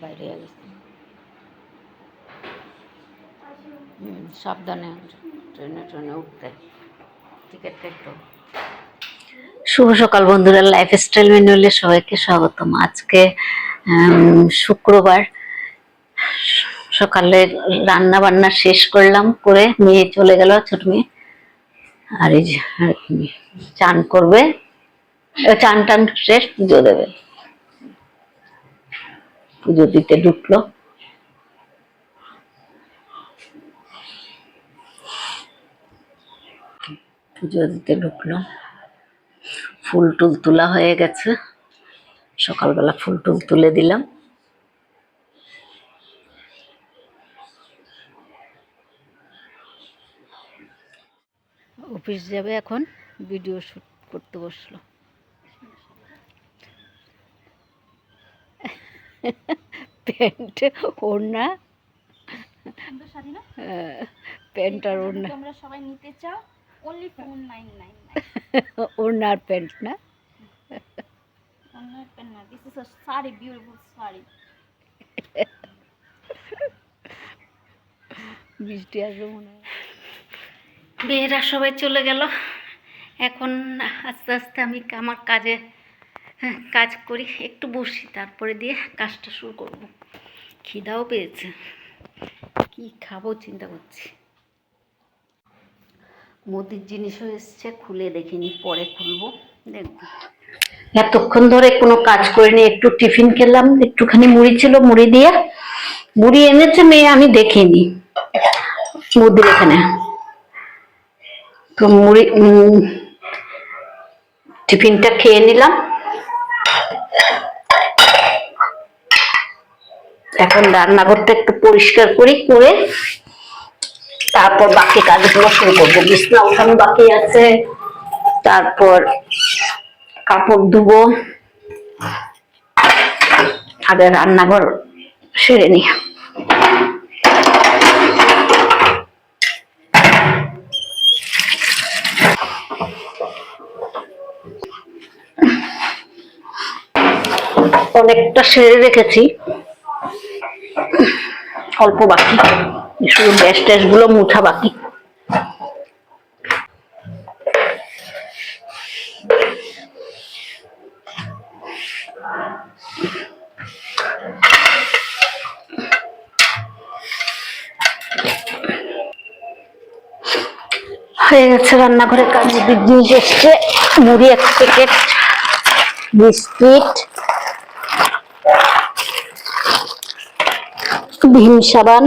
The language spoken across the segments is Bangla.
বাইরে গেছে। সাবধানে ট্রেনে ট্রেনে উঠতে টিকিট কেটো। শুভ সকাল বন্ধুরা, লাইফস্টাইল ম্যানুয়ালে সবাইকে স্বাগতম। আজকে শুক্রবার, সকালে রান্না বান্না শেষ করলাম, করে মেয়ে চলে গেল, ছোট মেয়ে। আর এই যে চান করবে, চান টান শেষ, পুজো দেবে, পুজো দিতে ঢুকলো। পুজো দিতে ঢুকলো, ফুল টুল তোলা হয়ে গেছে, সকালবেলা ফুল টুল তুলে দিলাম। অফিস যাবে এখন, ভিডিও শুট করতে বসলো। প্যান্ট ওড়না, প্যান্ট আর ওড়না, তোমরা সবাই নিতে চাও only 4999 ওড়না আর প্যান্ট না, ওড়না প্যান্ট না, this is a saree, beautiful saree। বৃষ্টি আসবে মনে হয়। মেয়েরা সবাই চলে গেল, এখন আস্তে আস্তে আমি আমার কাজ করি, একটু বসি, তারপরে দিয়ে কাজটা শুরু করব। খিদাও পেয়েছে, কি খাবো চিন্তা করছি। মুদির জিনিসও এসছে, খুলে দেখিনি, পরে খুলবো, দেখবো। এতক্ষণ ধরে কোনো কাজ করিনি, একটু টিফিন খেলাম, একটুখানি মুড়ি ছিল, মুড়ি দিয়ে, মুড়ি এনেছে মেয়ে, আমি দেখিনি মুদির এখানে, তো মুড়ি টিফিনটা খেয়ে নিলাম। এখন রান্নাঘরটা একটু পরিষ্কার করি, করে তারপর বাকি কাজগুলো শুরু করবো। বিছনা উঠানো বাকি আছে, তারপর কাপড় ধুবো, আগে রান্নাঘর সেরে নি। অনেকটা সেরে রেখেছি, অল্প বাকি, শুধু গ্যাস ট্যাস গুলো মুছা বাকি। হয়ে গেছে রান্নাঘরের কাজ। জিনিস এসছে, মুড়ি 1 প্যাকেট, বিস্কিট, ভিম সাবান,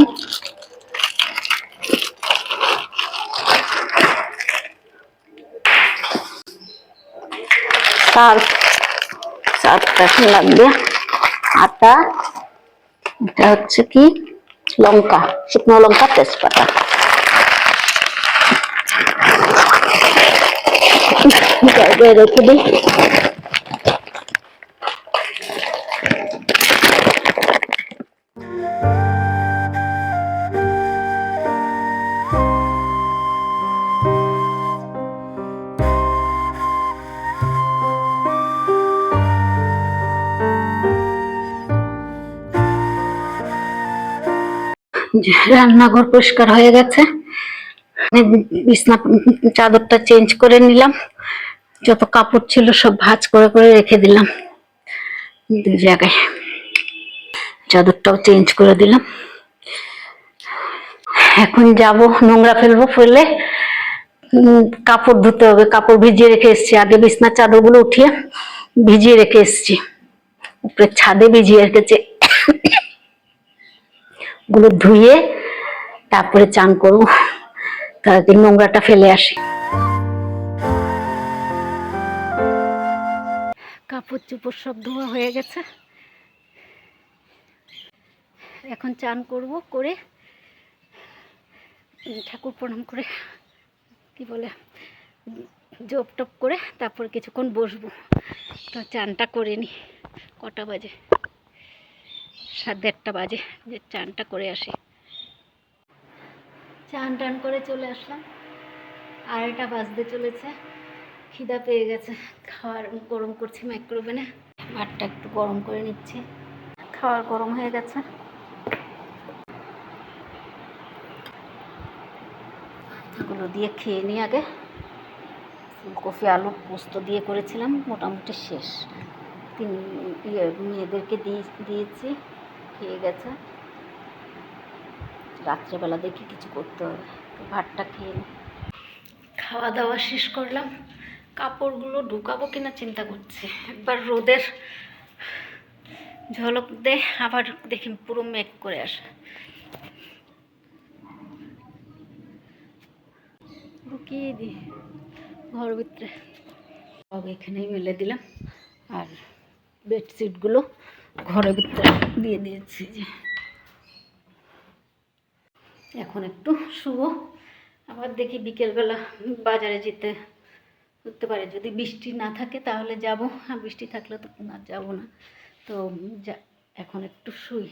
সার্ফ লাগবে, আটা, এটা হচ্ছে কি লঙ্কা, শুকনো লঙ্কা, তেজপাতা। রেখে দিই। রান্নাঘর পরিষ্কার হয়ে গেছে, বিছনা চাদরটা চেঞ্জ করে নিলাম, যত কাপড় ছিল সব ভাঁজ করে করে রেখে দিলাম 2 জায়গায়, চাদরটাও চেঞ্জ করে দিলাম। এখন যাব নোংরা ফেলবো, ফেলে কাপড় ধুতে হবে, কাপড় ভিজিয়ে রেখে এসেছি, আগে বিছনার চাদরগুলো উঠিয়ে ভিজিয়ে রেখে এসেছি, উপরে ছাদে ভিজিয়ে রেখেছি, গুলো ধুয়ে তারপরে চান করবো, তারপরে নোংরাটা ফেলে আসি। কাপড় চোপড় সব ধোয়া হয়ে গেছে, এখন চান করব, করে ঠাকুর প্রণাম করে, কি বলে, জপ টপ করে তারপর কিছুক্ষণ বসবো। তো চানটা করে নি, কটা বাজে, 1:30 বাজে, যে চানটা করে আসি। চান টান করে চলে আসলাম, 2:30 বাজতে চলেছে, খিদা পেয়ে গেছে। খাবার গরম করছি মাইক্রোওভেনে, ভাতটা একটু গরম করে নিচ্ছি, খাওয়ার গরম হয়ে গেছে। এগুলো দিয়ে খেয়ে নিই আগে। ফুলকপি আলুর পোস্ত দিয়ে করেছিলাম, মোটামুটি শেষ। মেয়েদেরকে দিয়েছি, খেয়ে গেছে। রাত্রেবেলা দেখি কিছু করতে হবে, ভাতটা খেয়ে নিই। খাওয়া দাওয়া শেষ করলাম, কাপড়গুলো ঢুকাবো কিনা চিন্তা করছি। একবার রোদের ঝলক দে, আবার দেখি পুরো মেঘ করে আসে। ঢুকিয়ে দিই ঘরের ভিতরে, সব এখানেই মেলে দিলাম। আর বেডশিটগুলো ঘরের ভিতরে দিয়ে দিয়েছি। যে এখন একটু শুবো, আবার দেখি বিকেলবেলা বাজারে যেতে হতে পারে। যদি বৃষ্টি না থাকে তাহলে যাব, আর বৃষ্টি থাকলে তো আর যাবো না। তো এখন একটু শুই।